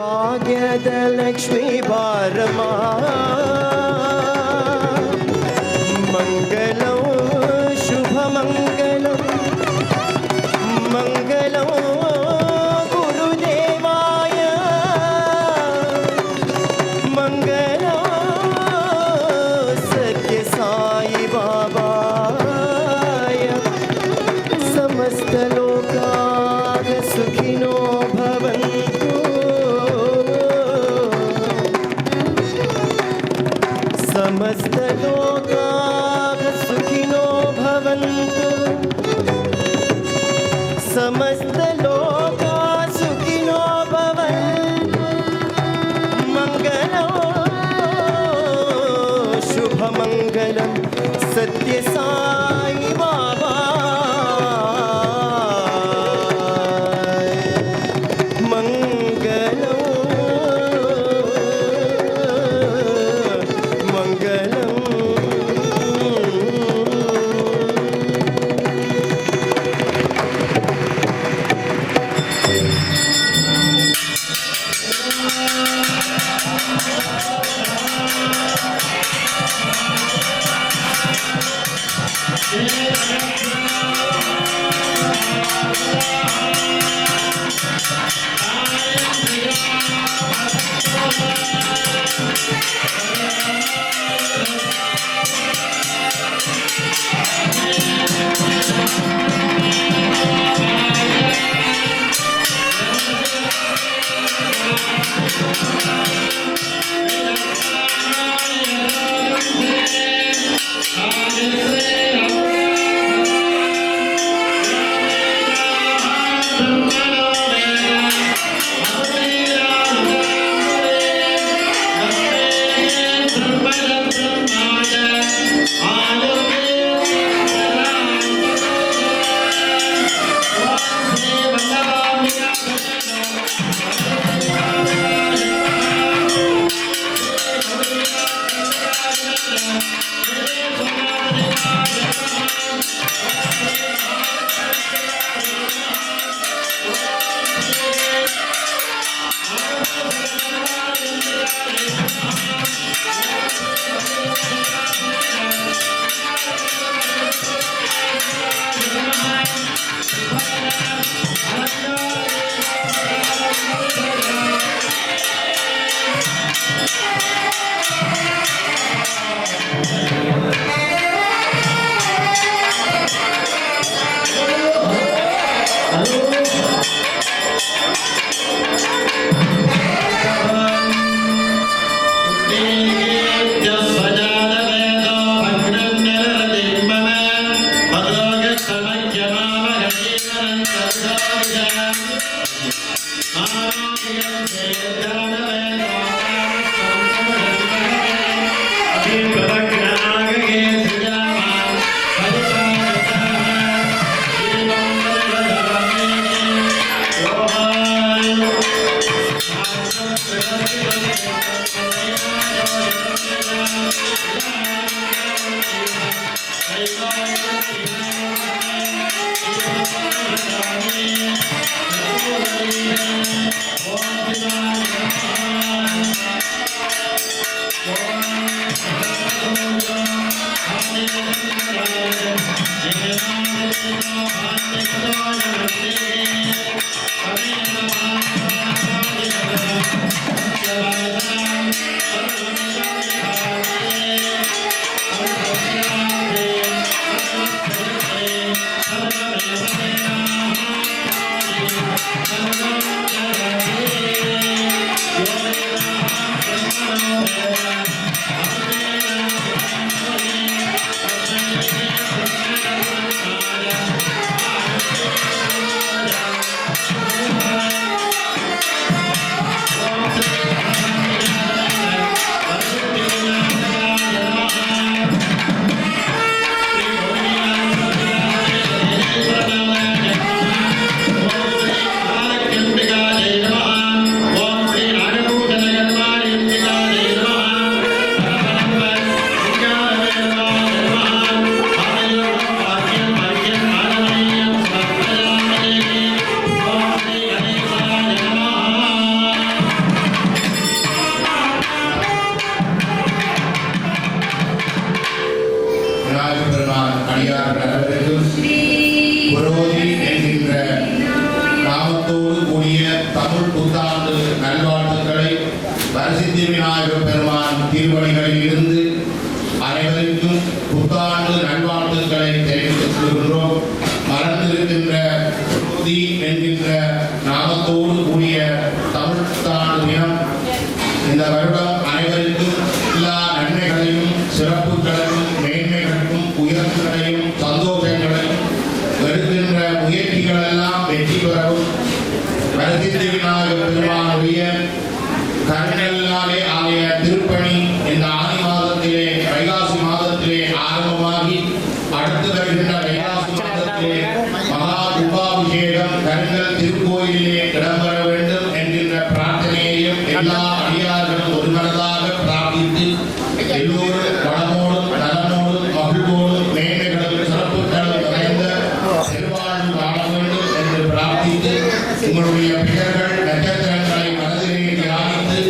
ಭಾಗ್ಯದ ಲಕ್ಷ್ಮೀ ಬಾರಮ್ಮ ಮಂಗಲಂ ಶುಭ ಮಂಗಲಂ ಮಂಗಲಂ ಗುರುದೇವಾಯ ಮಂಗಲಂ ಸತ್ಯ ಸಾಯಿ ಬಾಬಾಯ ಸಮಸ್ತ ಲೋಕಾಗ ಸುಖಿನೋ ಭವಂತು समस्त लोकाः सुखिनो भवन्तु समस्त लोकाः सुखिनो भवन्तु मंगलं शुभ मंगलं सत्य साई बाबा Hare வரசித்தி விநாயகர் பெருமான் திருவடிகளில் இருந்து அனைவருக்கும் புத்தாண்டு நல்வாழ்த்துக்களை தெரிவித்துக் கொள்கின்றோம். மறந்திருக்கின்ற என்கின்ற நாமத்தோடு கூடிய தமிழ் புத்தாண்டு தினம் இந்த வருடம் அனைவருக்கும் எல்லா நன்மைகளையும் சிறப்புகளையும் மேன்மைகளுக்கும் உயர்வுகளையும் சந்தோஷங்களையும் எடுக்கின்ற முயற்சிகள் எல்லாம் வெற்றி பெறவும் வரசித்தி விநாயகர் பெருமானுடைய கருணையினாலே ஆகிய திருப்பணி இந்த ஆதி மாதத்திலே வைகாசி மாதத்திலே ஆரம்பமாகி அடுத்து வருகின்ற வைகாசி மாதத்திலே மகா கும்பாபிஷேகம் கருங்கல் திருக்கோயிலே இடம்பெற வேண்டும் என்கின்ற பிரார்த்தனையையும் எல்லா அடியார்களும் ஒருமனதாக பிரார்த்தித்து எல்லோரும் வளமோடும் நலமோடும் மகிழ்வோடும் மேன்மைகளும் சிறப்புகளும் நிறைந்த செல்வாழ்வு வாழ வேண்டும் என்று பிரார்த்தித்து உங்களுடைய பெயர்கள் நட்சத்திரங்களை மனதிலே தியானித்து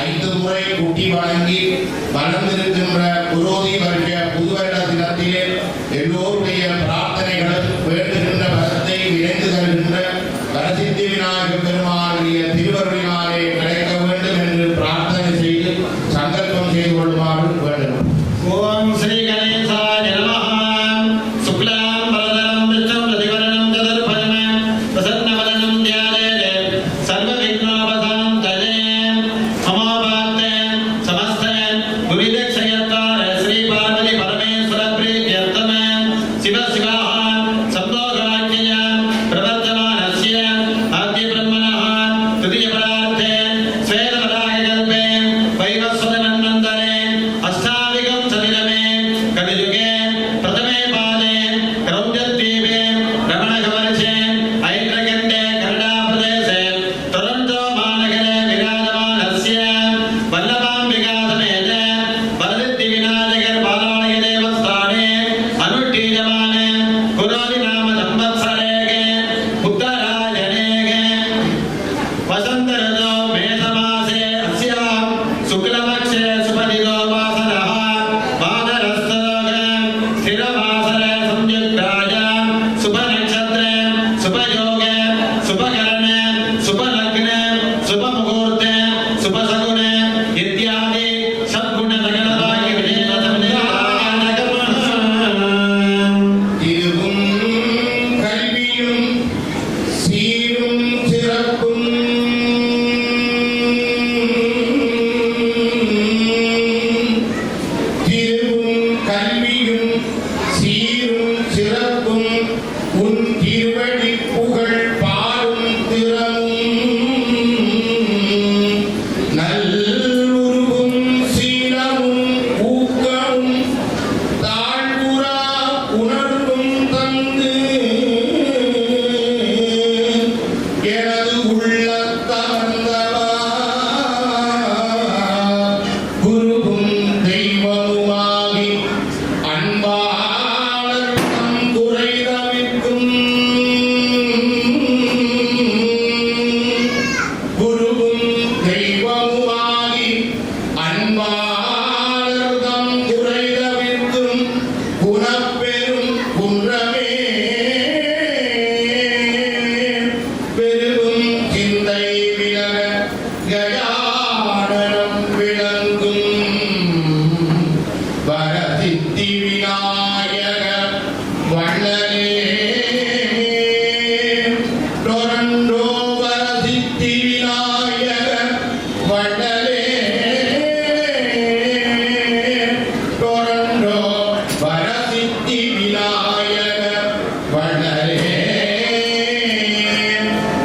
5 முறை கூட்டி வழங்கி வளர்ந்திருக்கின்ற குரோதி வருகிற புது வருட தினத்திலே எல்லோருடைய பிரார்த்தனைகளும் வேண்டுகின்ற வரத்தை விரைந்து தருகின்ற வரசித்தி விநாயகர் பெருமானுடைய திருவருளினாலே கிடைக்க வேண்டும் என்று பிரார்த்தனை செய்து சங்கல்பம் செய்து கொள்ளுமாறு வேண்டும். ஓம் ஸ்ரீ கணேசாய நமஹ. சுக்லாம் பரதரம் விஷ்ணும் ரதிவரணம் சதுர்பதனம் பிரசன்னவதனம் தியாயேதே சர்வ விக்னோபசாந்தயே. மமோபாத்தே நமஸ்தே விவிதக்ஷயத்தார ஸ்ரீ பார்வதி பரமேஸ்வர ப்ரீத்யர்த்தமே சிவ சிவாஹ சம்போகாக்கிய பிரவர்த்தமானஸ்ய ஆத்ய பிரம்மணः துதிய பரார்த்தே ஸ்வேதவராய கல்பே வைவஸ்வத மன்வந்தரே அஷ்டாவிகம் சதிரமே கலியுகே பிரதமே பாதே கிரௌஞ்சத்வீபே ரமணகவர்ஷே ஐந்திரகண்டே கனடா பிரதேசே டொரண்டோ மாநகரே விராஜமானஸ்ய வல்லபாம்பிகா சமேத வரசித்தி விநாயகர் பாலாலய தேவஸ்தானே அனுஷ்டீயமானே புரோதி நாம சம்பத்சரேகே உத்தராயணேகே வசந்த ऋतौ मेषमासे अस्यां शुक्लपक्षे सुपदितो वासरः वानरस्तोगे स्थिरवासरे संयुक्तायां शुभनक्षत्रे शुभयोगे शुभकरणे शुभलग्ने शुभमुहूर्ते शुभशकुने इत्यादि सद्गुणसकलभाग्य இதுவும் கல்வியும் சீரும் சிறப்பும் திருவும் கல்வியும் சீரும் சிறப்பும் உன் திருவடி புகழ் பாடும் திறமும் நல்லுருவும் சீலமும் ஊக்கமும் தாழ்வுறா உணர்வும் தந்து எனது உள்ளத்தவந்தவா குருவும் தெய்வமுமாகி அன்பாளர் தம் குறை தவிர்க்கும் குருவும் தெய்வமுமாகி அன்பாளர் தம் குறை தவிர்க்கும் குணப்பெரும் குன்றமே பெருகும் சிந்தை விலக கஜானனம் விளங்கும் வரசித்தி விநாயக வள்ளலே டொரண்டோ வரசித்தி விநாயக வள்ளலே டொரண்டோ வரசித்தி விநாயக வள்ளலே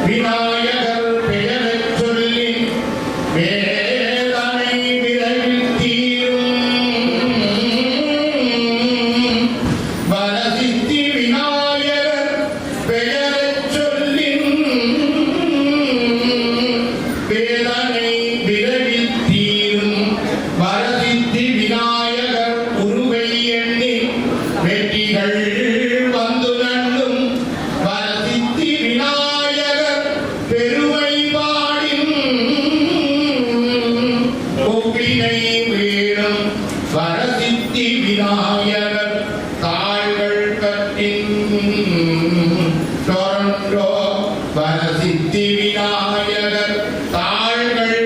விநாயகர் பெயரைச் சொல்லி வேதனை விரைவில் தீரும் வரசித்தி விநாயகர் பெயரைச் சொல்லி வேதனை விரைவில் தீரும் வரசித்தி விநாயகர் உருவை எண்ணி வெற்றிகள் வந்து நண்ணும் வரசித்தி விநாயகர் பெருமை பாடின் ஒப்பினை வீழும் வரசித்தி விநாயகர் தாள்கள் கட்டின் டொரண்டோ வரசித்தி விநாயகர் தாள்கள்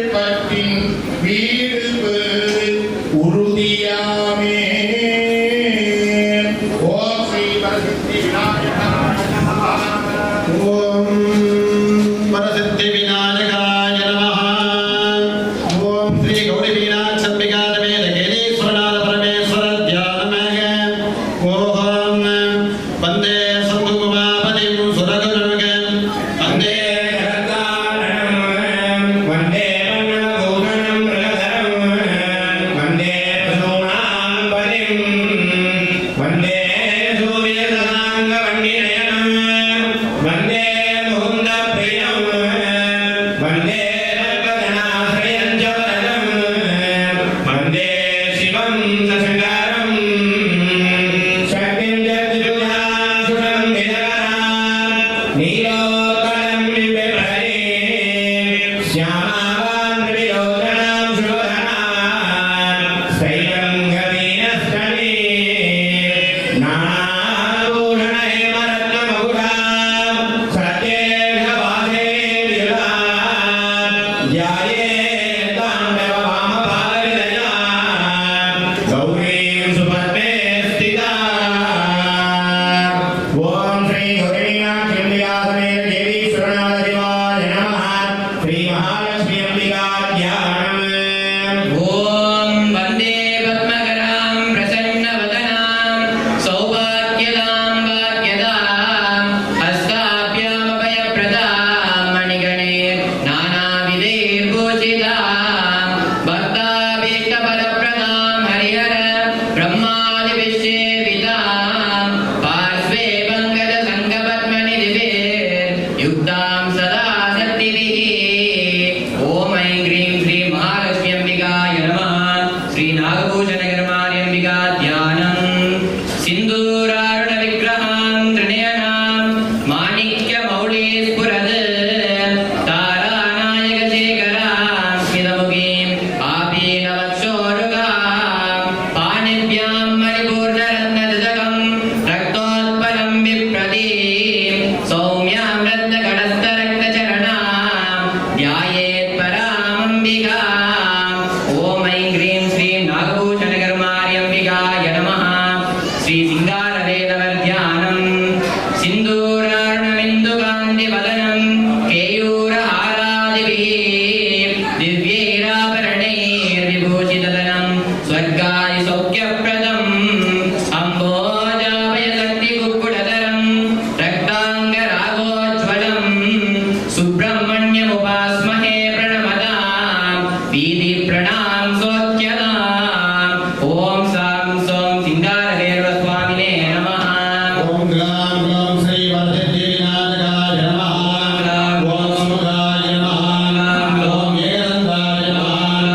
Om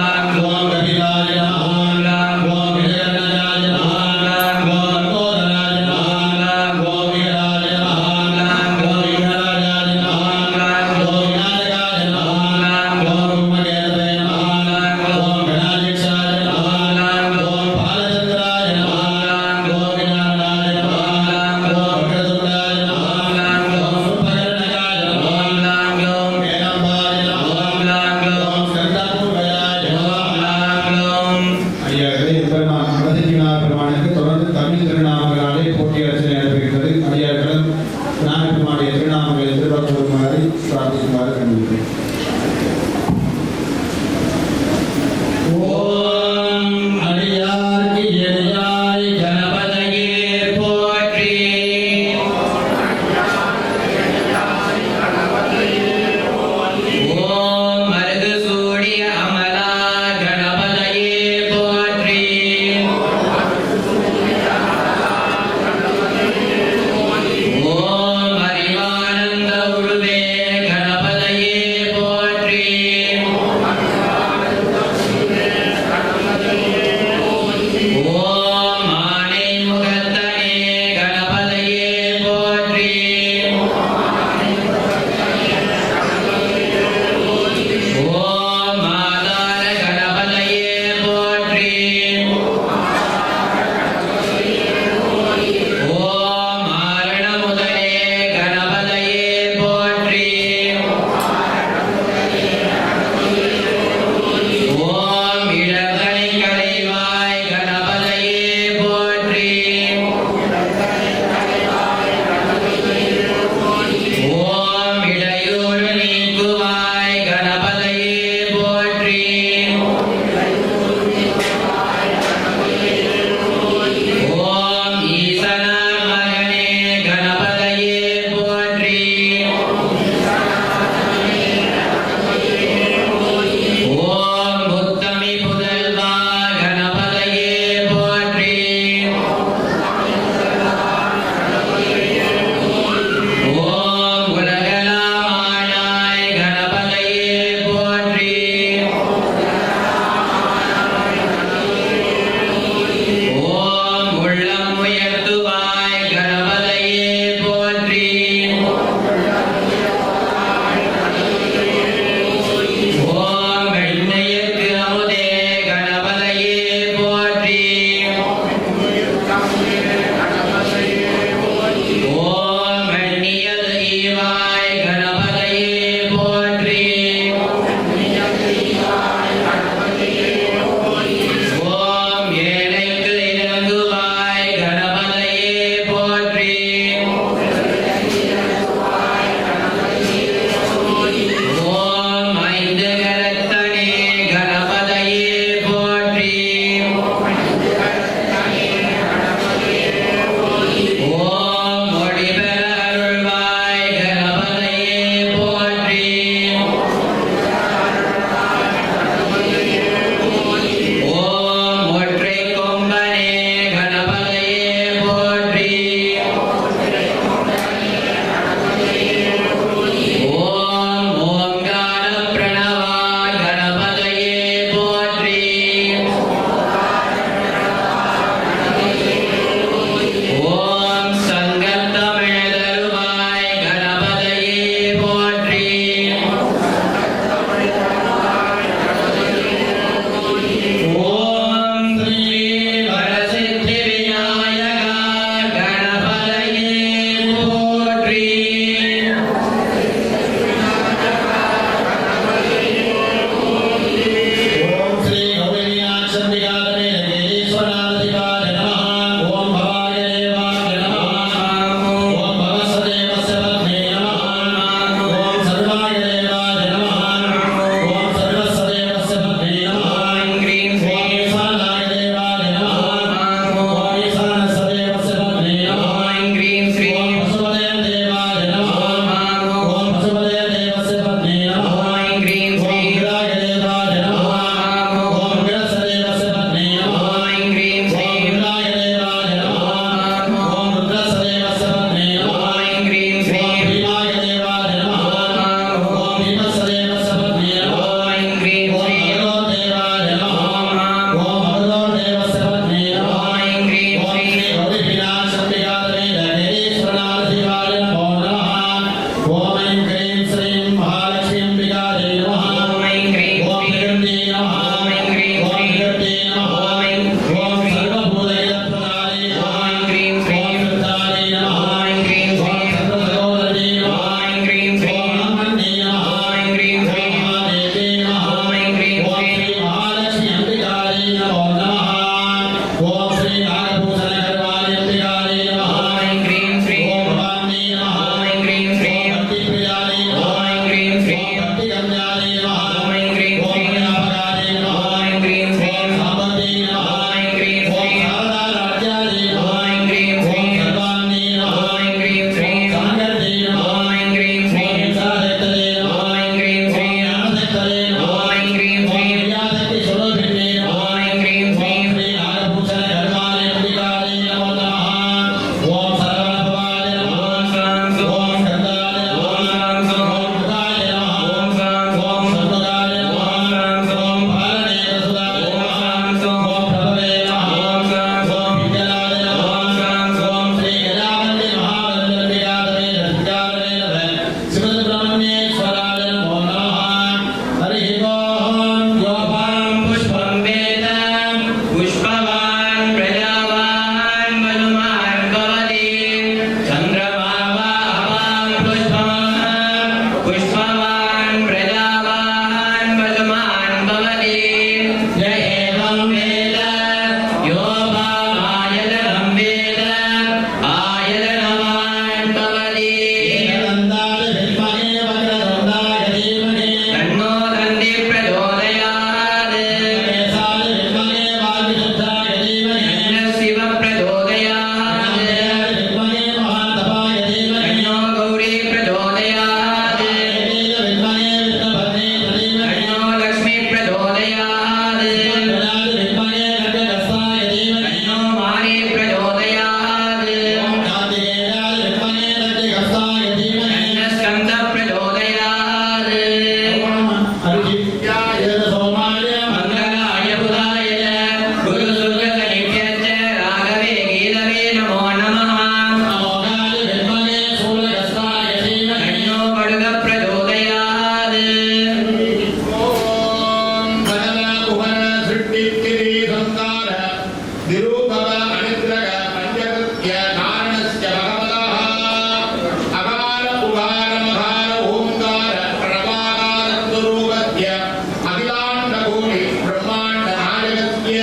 கோடி பிரம்மாண்ட நாயகஸ்ய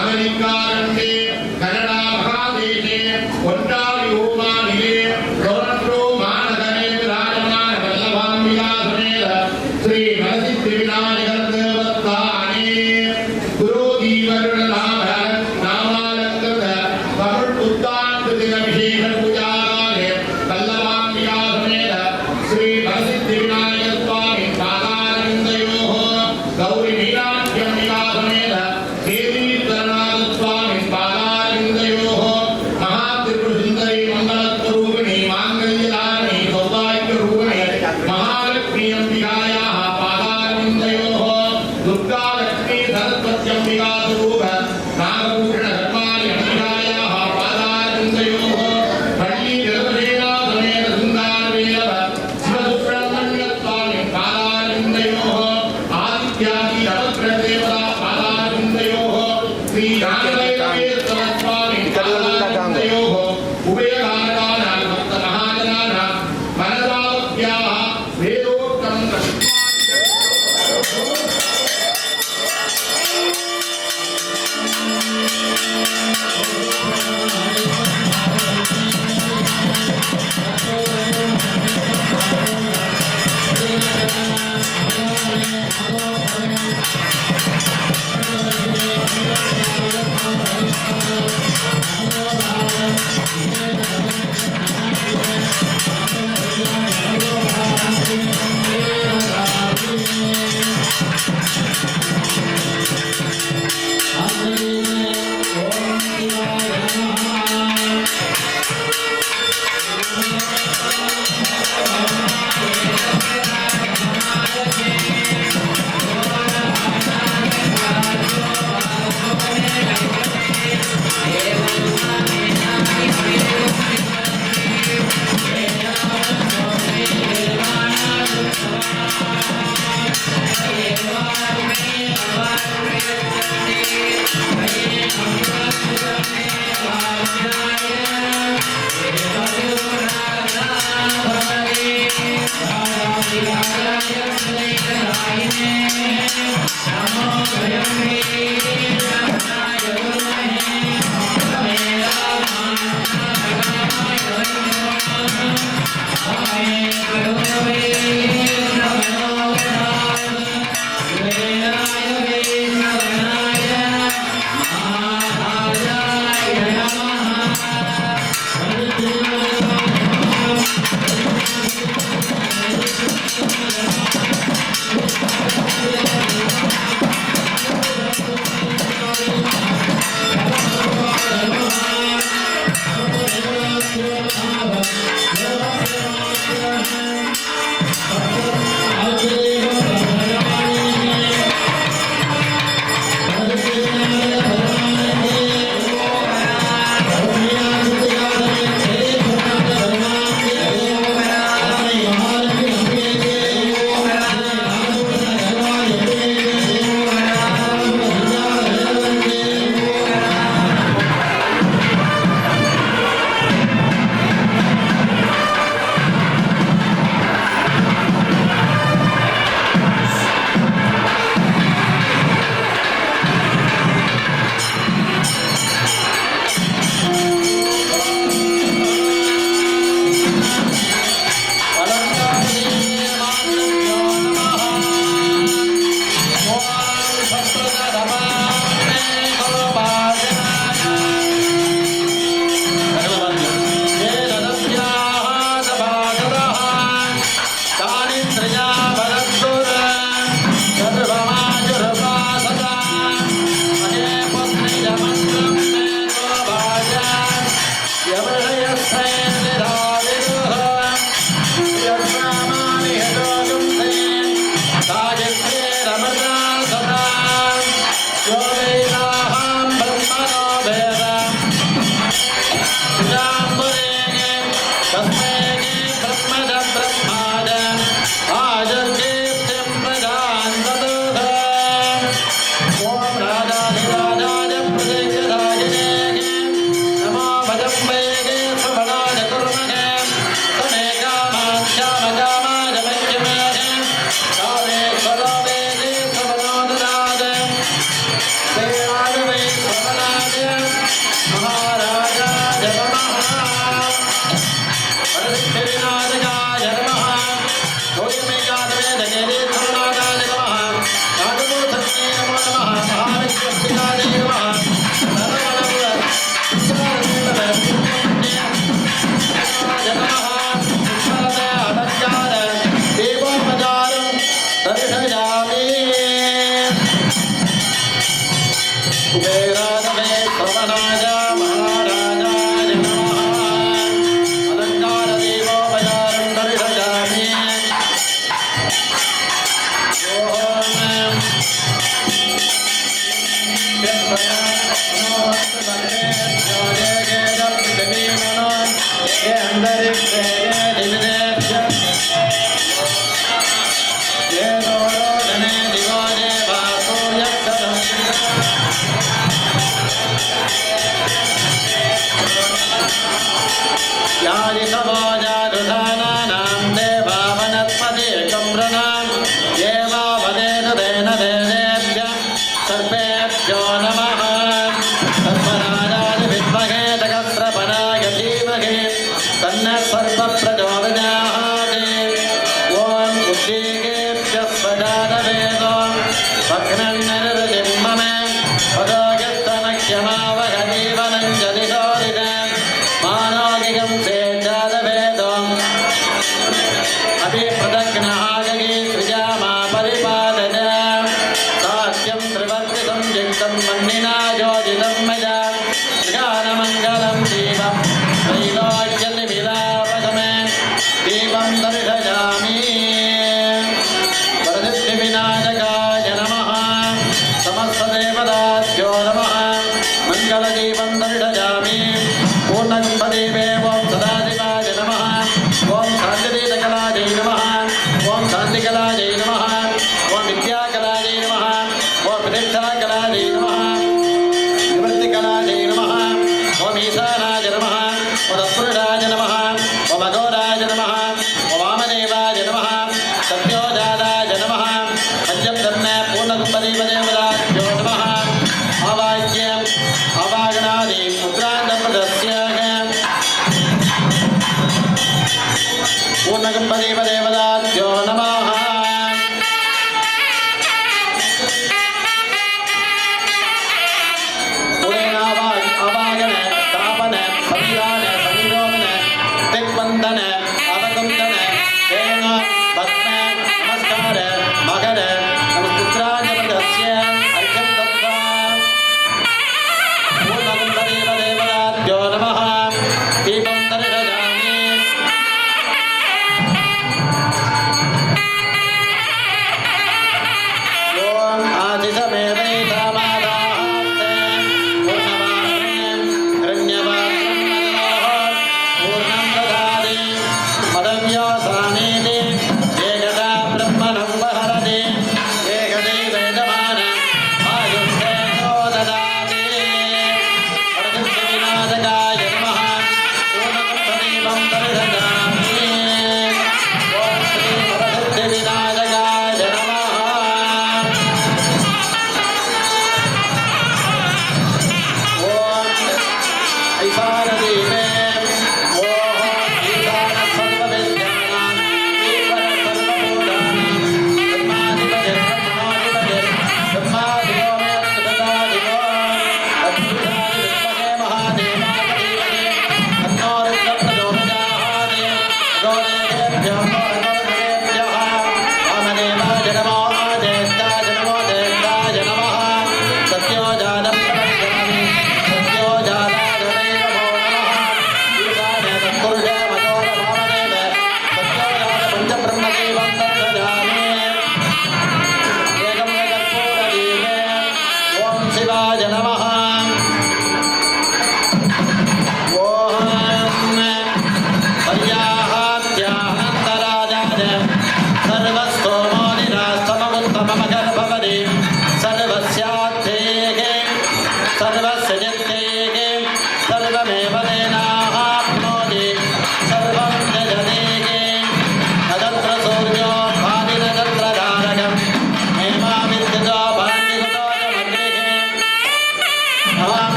அமெரிக்காரண்டே கனடா மகாதேசே ஒன்றாரி ஓமானிலே டொரண்டோ மாநகரே விராஜமான வல்லபாம்பிகா சமேத ஸ்ரீ நரசித்தி விநாயகர் தேவஸ்தானே குரோதீவருணநாம நாமாலங்கிருத தமிழ் புத்தாண்டு தினவிசேஷ பூஜாலே வல்லபாம்பிகா சமேத ஸ்ரீ நரசித்தி விநாயகர் சுவாமி பாதாரவிந்தயோः கௌரி மீனாட்சியம்பிகா சமேத தேவி தரநாத சுவாமி பாதாரவிந்தயோः மகாத்ரிபுரசுந்தரி மங்களஸ்வரூபிணி மாங்கல்யதாரிணி சௌபாகியரூபிணி மகாலக்ஷ்மி அம்பிகாயாः பாதாரவிந்தயோः துர்கா லக்ஷ்மி சரஸ்வத்யம்பிகா स्वरूप नागभूषण धर्माणि अम्बिकायाः पादारविन्दयोः पल्ली जलपदेना समेत सुन्दरवेलव शिवसुब्रह्मण्यस्वामी पादारविन्दयोः आदित्यादि नवग्रहदेवता पादारविन्दयोः श्री नागवैरवेश्वर स्वामी पादारविन्दयोः उभयकारकानां भक्तमहाजनानां मनसावत्याः वेदोक्तं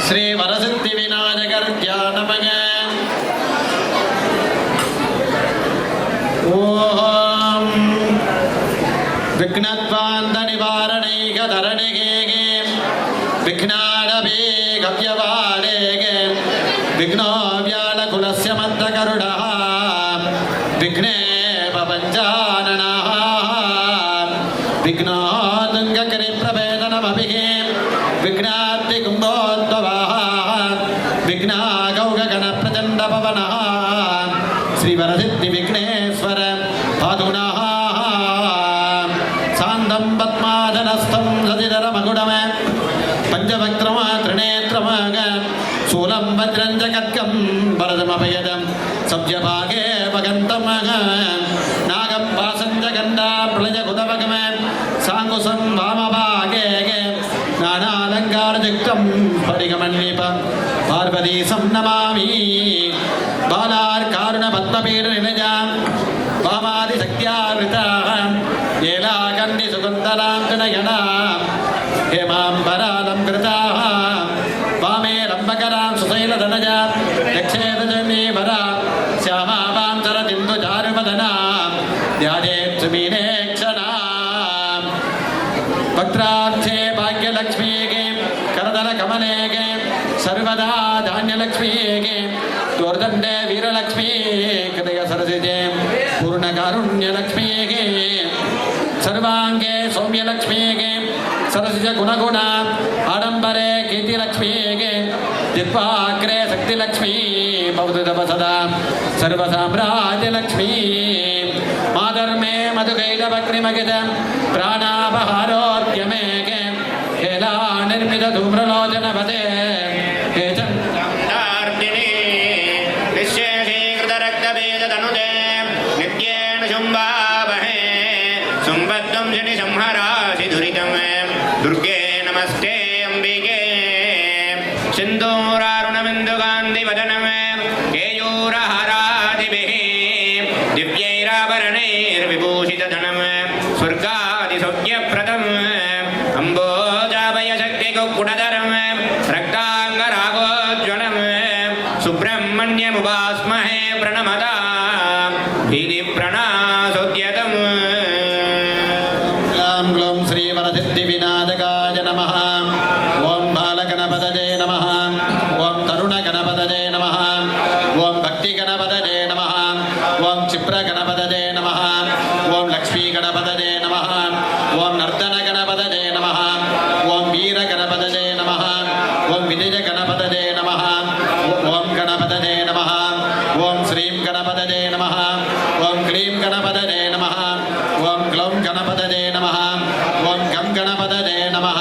श्री वरसिद्धि विनायकर ध्यानमग ओम विघ्नत्वान्त निवारणैक धरणिगे विघ्नाडभे गव्यवाडेगे विघ्नो व्यालकुलस्य मन्दकरुणः विघ्ने पवञ्चाननः विघ्नो तुङ्गकरिप्रभेदनमभिः विघ्नाद्रि कुम्भोद्भवः विघ्नागौगगणप्रचण्डपवनः श्रीवरसिद्धि विघ्नेश्वर पादुनः शान्तं पद्मादनस्थं सतिधरमकुडम पञ्चवक्त्रम त्रिनेत्रम शूलं वज्रं च खड्गं वरदमभयदं सव्यभागे भगन्तं नागं पाशं च गण्डा प्रलयकुतभगम साङ्कुशं वामभागे नानालङ्कारयुक्तं स्फटिकमण्डितं पार्वतीशं नमामि बालार्कारुणपद्मपीठनिलजां वामादिशक्त्यावृताः येलाकन्निसुकुन्तलां कनयनां हेमाम्बरालं कृताः वामे लम्बकरां सुशैलधनजा दक्षेदजनीवरा श्यामावां सरदिन्दुचारुवदनां ध्यायेत्सुमीनेक्षणाम् वक्त्राक्षे भाग्यलक्ष्मीगे करदलकमलेगे सर्वदा धान्यलक्ष्मीगे दोर्दण्डे वीरलक्ष्मी कृतय सरसिजे पूर्णकारुण्यलक्ष्मीगे सर्वांगे सौम्यलक्ष्मीगे सरसिज गुणगुणा आडम्बरे कीर्तिलक्ष्मीगे जिह्वाग्रे शक्तिलक्ष्मी भवतु तव सदा सर्वसाम्राज्यलक्ष्मी माधर्मे मधुकैटवक्रिमगित प्राणापहारोद्यमेगे हेला निर्मित धूम्रलोचनपदे हे चन्द्रार्दिने विश्वेशीकृतरक्तबीजतनुते नित्येन शुम्भावहे शुम्भत्वं शनि संहरासि दुरितं दुर्गे नमस्ते अम्बिके सिन्दूरारुणबिन्दुकान्तिवदनं केयूरहारादिभिः दिव्यैराभरणैर्विभूषितधनं स्वर्गादिसौख्यप्रदम् अम्बोजाभयशक्तिकुक्कुटधरं रक्ताङ्गरागोज्ज्वलं सुब्रह्मण्यमुपास्महे प्रणमदा भीतिप्रणासोद्यतम् ग्लां ग्लौं श्रीवरसिद्धिविनायकाय नमः ॐ बालगणपतये नमः ॐ तरुणगणपतये नमः ॐ भक्तिगणपतये नमः ॐ क्षिप्रगणपतये नमः ॐ लक्ष्मीगणपतये नमः ॐ नर्तनगणपतये नमः ॐ वीरगणपतये नमः ॐ विजयगणपतये नमः ॐ गणपतये नमः ॐ श्रीं गणपतये नमः ॐ क्लीं गणपतये नमः ॐ ग्लौं गणपतये नमः ॐ गं गणपतये नमः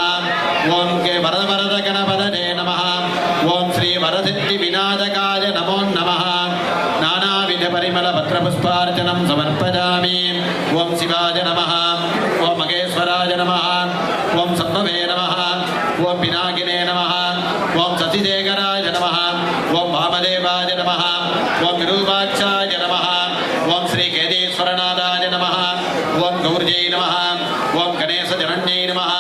ॐ के वरद गणपतये नमः ॐ श्री वरसिद्धिविनायकाय नमो नमः नानाविधपरिमलपत्रपुष्पार्चनं समर्पयामि ॐ शिवाय नमः ॐ महेश्वराय नमः ॐ शम्भवे नमः ॐ पिनाकिने नमः ॐ शशिशेखराय नमः ॐ वामदेवाय नमः ॐ विरूपाक्षाय नमः ॐ श्रीकेदीश्वरनाथाय नमः ॐ गौर्यै नमः ॐ गणेशजनन्यै नमः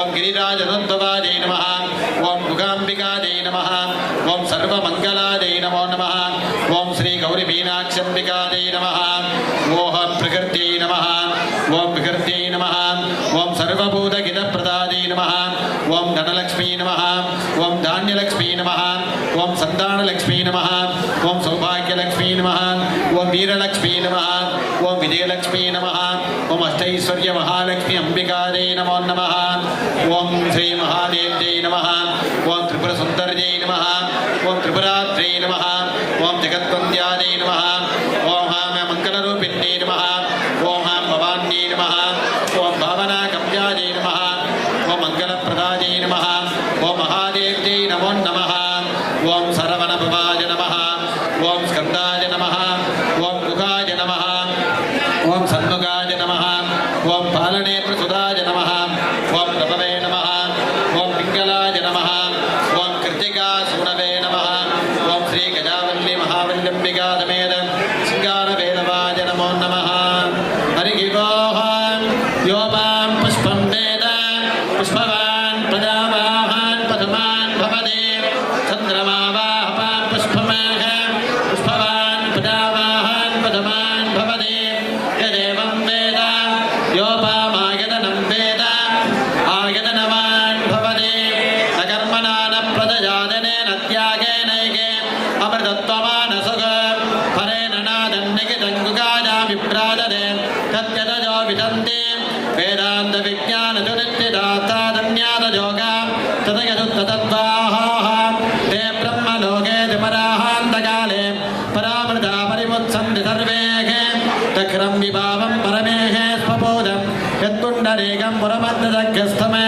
ॐ गिरिराजतत्त्वायै नमः ॐ मुगाम्बिकायै नमः ॐ सर्वमङ्गलायै नमो नमः ॐ श्रीगौरीमीनाक्षम्बिकायै नमः ॐ प्रकृत्यै नमः ॐ विकृत्यै नमः ॐ सर्वभूतहितप्रदायै नमः ॐ धनलक्ष्मी नमः ॐ धान्यलक्ष्मी नमः ॐ सन्तानलक्ष्मी नमः ॐ सौभाग्यलक्ष्मी नमः ॐ वीरलक्ष्मी नमः ॐ विजयलक्ष्मी नमः ॐ अष्टैश्वर्यमहालक्ष्मी अम्बिकायै नमो नमः ॐ श्रीमहादेव्यै नमः ॐ त्रिपुरसुन्दर्यै नमः ॐ त्रिपुरात्र्यै नमः ॐ जगद्वन्द्यायै नमः ॐ मङ्गलरूपिण्यै नमः ॐ भवान्यै नमः ॐ भावनागम्यायै नमः ॐ मङ्गलप्रदायै नमः ॐ महादेव्यै नमो नमः ॐ सरवणभवाय नमः ॐ स्कन्दाय नमः ॐ गुहाय नमः ॐ सन्मुखाय नमः ॐ बालनेत्रसुधाय नमः ॐ प्रभवे नमः ॐ पिङ्गलाय नमः ॐ कृत्तिकासूनवे नमः ॐ श्रीगजावल्ली महावल्लम्बिका समेत सिंगारवेदवाय नमो नमः हरिः ओम् यो मां पुष्पं वेद पुष्पवान् प्रजावाहान् पदमान् भवति चन्द्रमा वाहवान् पुष्पमेघ पुष्पवान् प्रजावाहान् पदमान् भवति यदेवं वेद यो मामायतनं वेद आयतनवान् भवति न कर्मणा न प्रदजादनेन त्यागेनैके अमृतत्वमानसुख फलेन नादन्निकितङ्गुकाजा विप्राजते तत्यतजो विदन्ति वेदान्तविज्ञानचुनित्यदात्तादन्यादयोगा तदयदुत्ततत्त्वाः ते ब्रह्मलोके पराहान्तकाले परामृता परिमुत्सन्ति सर्वेः तक्रं विभावं परमेः स्वबोधं यत्पुण्डरीकं पुरमद्दग्रस्थमे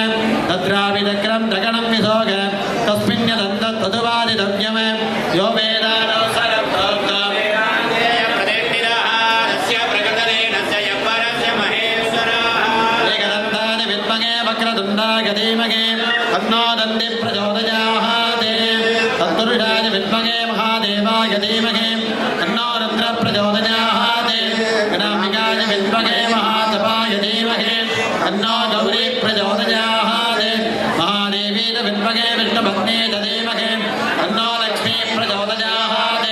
तद्राविदग्रं दगणं विशोग तस्मिन्यदन्तद्वदुवादितव्यं यो वेदानोऽवसरं प्रोक्तो एकदन्तानि विद्महे वक्रतुण्डाय धीमहि तन्नो दन्तिः प्रचोदयात् तत्पुरुषाय विद्महे महादेवाय धीमहि तन्नो रुद्रः प्रचोदयात् गणाम्बिकाय विद्महे महातपाय धीमहि तन्नो गौरी प्रचोदयात् महादेवी च विद्महे विष्णुपत्नी च धीमहि तन्नो लक्ष्मी प्रचोदयात्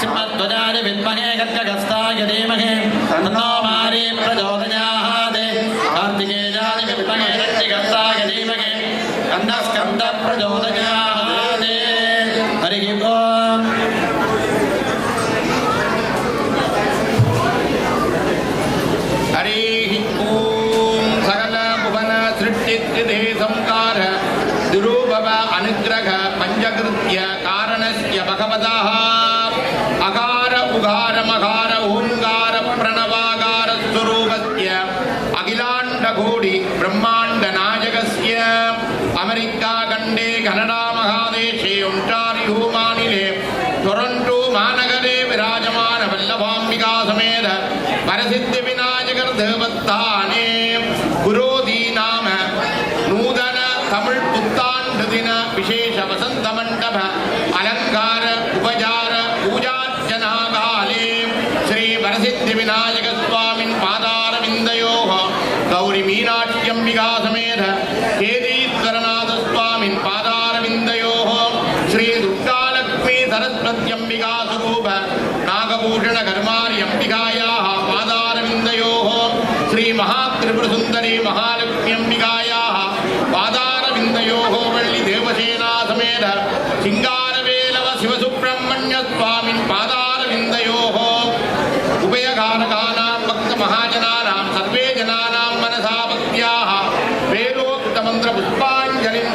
सिंहध्वजाय विद्महे गद्गहस्ताय धीमहि तन्नो मारी प्रचोदयात् कार्तिकेयाय विद्महे रक्तिगन्धाय धीमहि तन्नः स्कन्दः प्रचोदयात् हरिः ओम् हरिः ॐ सकल भुवन सृष्टिस्थिति संकार दुरूपव अनुग्रह पंचकृत्य कारणस्य भगवतः अकार उकार मकार ओंकार प्रणवाकार स्वरूपस्य अखिलांड कोटि ब्रह्मांड नायकस्य अमेरिका खंडे कनाडा महादेशे ओंटारियो मानिले टोरंटो महानगरे विराजमान वल्लभाम्बिका समेत परसिद्धि विनायक देवस्थाने गुरोधी नाम नूतन तमिழ் புத்தாண்டு दिन विशेष वसंत मंडप अलंकार उपचार पूजार्चना काले श्री वरसिद्धि विनायक स्वामी पादारविंदयोः गौरी मीनाक्ष्यंबिका समेत केदीश्वरनाथ स्वामी पादारविंदयोः श्री दुर्गालक्ष्मी सरस्वत्यंबिका स्वरूप नागभूषण कर्मारी अंबिकायाः पादारविंदयोः श्री महात्रिपुर सुंदरी महालक्ष्मी अंबिकायाः पादारविंदयोः वल्ली देवसेना समेत सिंगारवेलव शिवसुब्रह्मण्य स्वामी पादारविंदयोः उभयकारकानां भक्त महाजनानां सर्वे जनानां मनसा भक्त्याः वेदोक्त मंत्र पुष्पाञ्जलिं